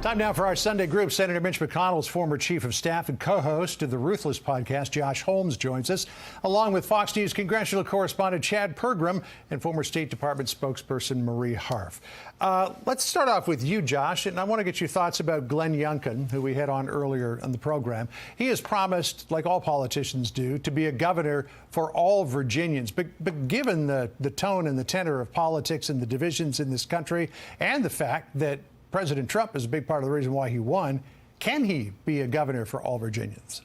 Time now for our Sunday group. Senator Mitch McConnell's former chief of staff and co-host of the Ruthless podcast, Josh Holmes, joins us, along with Fox News congressional correspondent Chad Pergram and former State Department spokesperson Marie Harf. Let's start off with you, Josh, and I want to get your thoughts about Glenn Youngkin, who we had on earlier on the program. He has promised, like all politicians do, to be a governor for all Virginians. But given the tone and the tenor of politics and the divisions in this country and the fact that President Trump is a big part of the reason why he won, can he be a governor for all Virginians?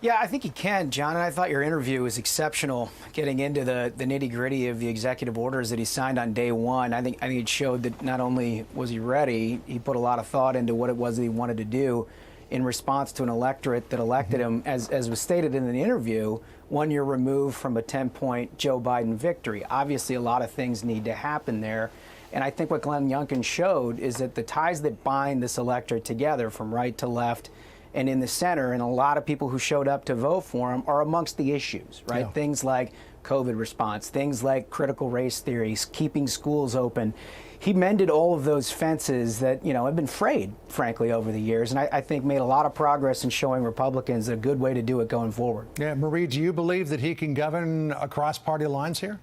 Yeah, I think he can, John. And I thought your interview was exceptional, getting into the nitty-gritty of the executive orders that he signed on day one. I think it showed that not only was he ready, he put a lot of thought into what it was that he wanted to do in response to an electorate that elected him, as was stated in the interview, 1 year removed from a 10-point Joe Biden victory. Obviously, a lot of things need to happen there. And I think what Glenn Youngkin showed is that the ties that bind this electorate together from right to left and in the center, and a lot of people who showed up to vote for him, are amongst the issues, right? Yeah. Things like COVID response, things like critical race theories, keeping schools open. He mended all of those fences that, have been frayed, frankly, over the years, and I think made a lot of progress in showing Republicans a good way to do it going forward. Yeah, Marie, do you believe that he can govern across party lines here?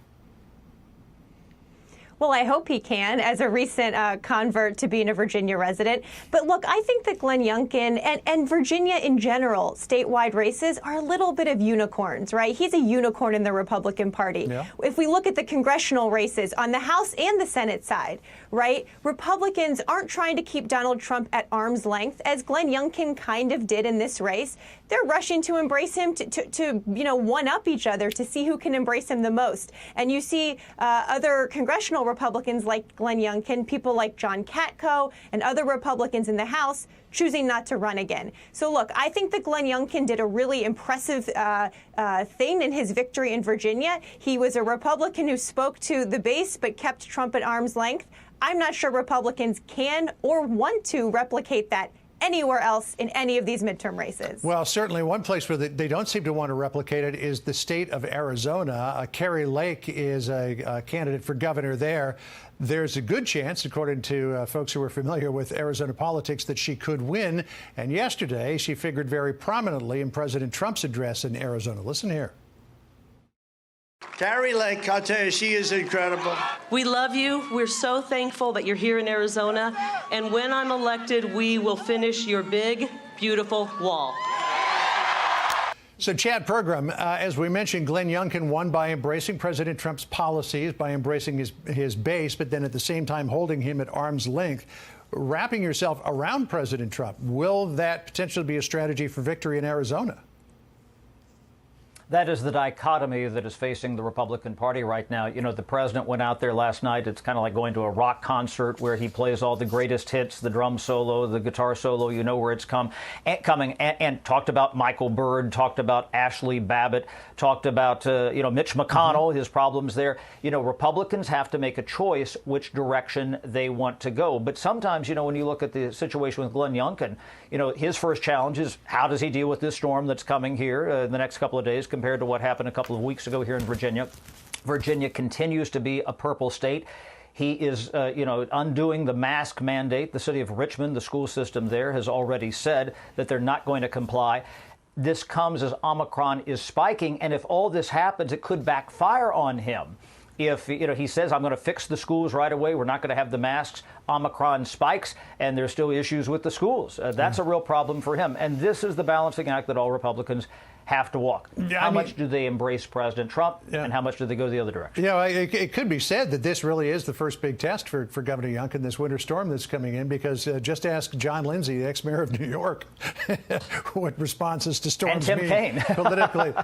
Well, I hope he can, as a recent convert to being a Virginia resident. But look, I think that Glenn Youngkin and Virginia in general, statewide races, are a little bit of unicorns, right? He's a unicorn in the Republican Party. Yeah. If we look at the congressional races on the House and the Senate side, right, Republicans aren't trying to keep Donald Trump at arm's length, as Glenn Youngkin kind of did in this race. They're rushing to embrace him to one-up each other to see who can embrace him the most. And you see other congressional Republicans like Glenn Youngkin, people like John Katko, and other Republicans in the House choosing not to run again. So look, I think that Glenn Youngkin did a really impressive thing in his victory in Virginia. He was a Republican who spoke to the base but kept Trump at arm's length. I'm not sure Republicans can or want to replicate that anywhere else in any of these midterm races. Well, certainly one place where they don't seem to want to replicate it is the state of Arizona. Kari Lake is a candidate for governor there. There's a good chance, according to folks who are familiar with Arizona politics, that she could win. And yesterday, she figured very prominently in President Trump's address in Arizona. Listen here. Kari Lake, I'll tell you, she is incredible. We love you. We're so thankful that you're here in Arizona. And when I'm elected, we will finish your big, beautiful wall. So, Chad Pergram, as we mentioned, Glenn Youngkin won by embracing President Trump's policies, by embracing his base, but then at the same time holding him at arm's length. Wrapping yourself around President Trump, will that potentially be a strategy for victory in Arizona? That is the dichotomy that is facing the Republican Party right now. The president went out there last night. It's kind of like going to a rock concert where he plays all the greatest hits, the drum solo, the guitar solo, where it's coming, and talked about Michael Byrd, talked about Ashley Babbitt, talked about, Mitch McConnell, his problems there. Republicans have to make a choice which direction they want to go. But sometimes, when you look at the situation with Glenn Youngkin, his first challenge is how does he deal with this storm that's coming here in the next couple of days compared to what happened a couple of weeks ago here in Virginia. Virginia continues to be a purple state. He is, undoing the mask mandate. The city of Richmond, the school system there, has already said that they're not going to comply. This comes as Omicron is spiking, and if all this happens, it could backfire on him. If, he says, I'm going to fix the schools right away, we're not going to have the masks, Omicron spikes, and there's still issues with the schools. That's a real problem for him. And this is the balancing act that all Republicans have to walk. How much do they embrace President Trump, and how much do they go the other direction? It could be said that this really is the first big test for Governor Youngkin, this winter storm that's coming in, because just ask John Lindsay, the ex-mayor of New York, what responses to storms and Tim Kaine. Politically.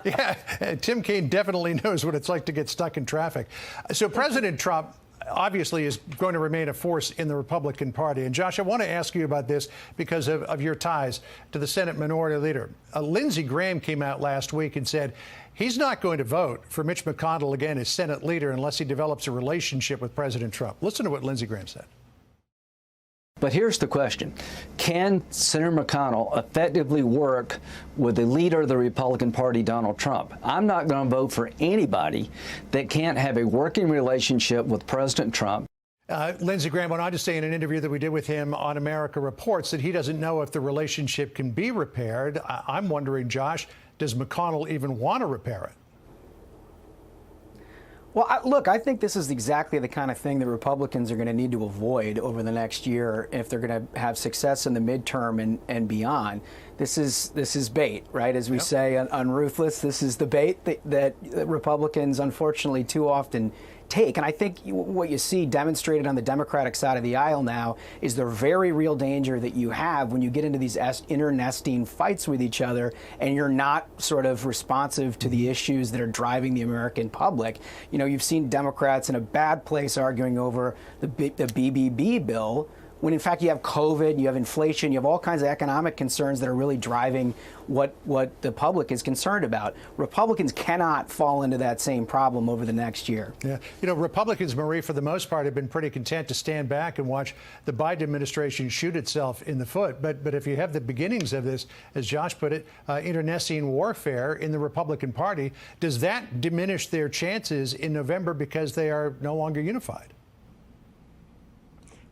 Tim Kaine definitely knows what it's like to get stuck in traffic. So President Trump obviously is going to remain a force in the Republican Party. And Josh, I want to ask you about this because of your ties to the Senate Minority Leader. Lindsey Graham came out last week and said he's not going to vote for Mitch McConnell again as Senate leader unless he develops a relationship with President Trump. Listen to what Lindsey Graham said. But here's the question. Can Senator McConnell effectively work with the leader of the Republican Party, Donald Trump? I'm not going to vote for anybody that can't have a working relationship with President Trump. Lindsey Graham went on to say in an interview that we did with him on America Reports that he doesn't know if the relationship can be repaired. I'm wondering, Josh, does McConnell even want to repair it? Well, look, I think this is exactly the kind of thing that Republicans are going to need to avoid over the next year if they're going to have success in the midterm and beyond. This is bait, right? As we say on Ruthless, this is the bait that Republicans unfortunately too often take. And I think what you see demonstrated on the Democratic side of the aisle now is the very real danger that you have when you get into these internecine fights with each other and you're not sort of responsive to the issues that are driving the American public. You know, you've seen Democrats in a bad place arguing over the BBB bill, when in fact you have COVID, you have inflation, you have all kinds of economic concerns that are really driving what the public is concerned about. Republicans cannot fall into that same problem over the next year. Yeah. You know, Republicans, Marie, for the most part, have been pretty content to stand back and watch the Biden administration shoot itself in the foot. But if you have the beginnings of this, as Josh put it, internecine warfare in the Republican Party, does that diminish their chances in November because they are no longer unified?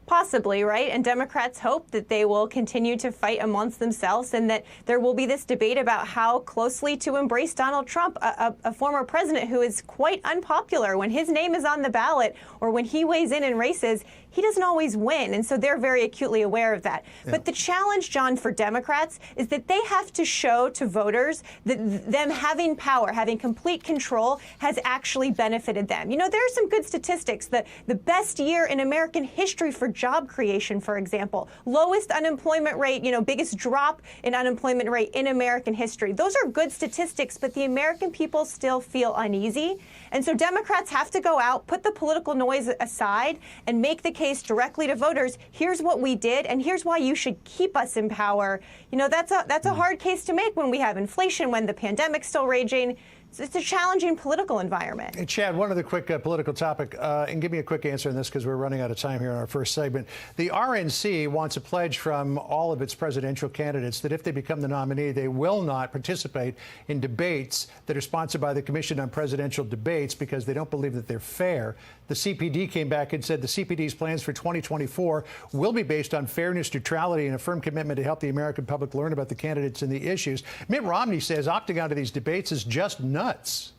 Possibly, right? And Democrats hope that they will continue to fight amongst themselves and that there will be this debate about how closely to embrace Donald Trump, a former president who is quite unpopular. When his name is on the ballot or when he weighs in races, he doesn't always win. And so they're very acutely aware of that. Yeah. But the challenge, John, for Democrats is that they have to show to voters that them having power, having complete control has actually benefited them. You know, there are some good statistics. The best year in American history for job creation, for example, lowest unemployment rate, biggest drop in unemployment rate in American history. Those are good statistics, but the American people still feel uneasy. And so Democrats have to go out, put the political noise aside, and make the case directly to voters. Here's what we did, and here's why you should keep us in power. You know, that's a hard case to make when we have inflation, when the pandemic's still raging. It's a challenging political environment. Hey, Chad, one other quick political topic, and give me a quick answer on this because we're running out of time here in our first segment. The RNC wants a pledge from all of its presidential candidates that if they become the nominee, they will not participate in debates that are sponsored by the Commission on Presidential Debates because they don't believe that they're fair. The CPD came back and said the CPD's plans for 2024 will be based on fairness, neutrality, and a firm commitment to help the American public learn about the candidates and the issues. Mitt Romney says opting out of these debates is just nuts.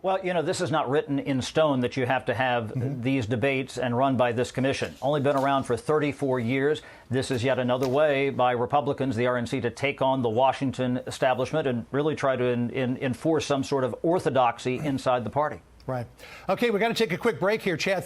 Well, you know, this is not written in stone that you have to have these debates and run by this commission. Only been around for 34 years. This is yet another way by Republicans, the RNC, to take on the Washington establishment and really try to enforce some sort of orthodoxy inside the party. Right. Okay, we got to take a quick break here, Chad.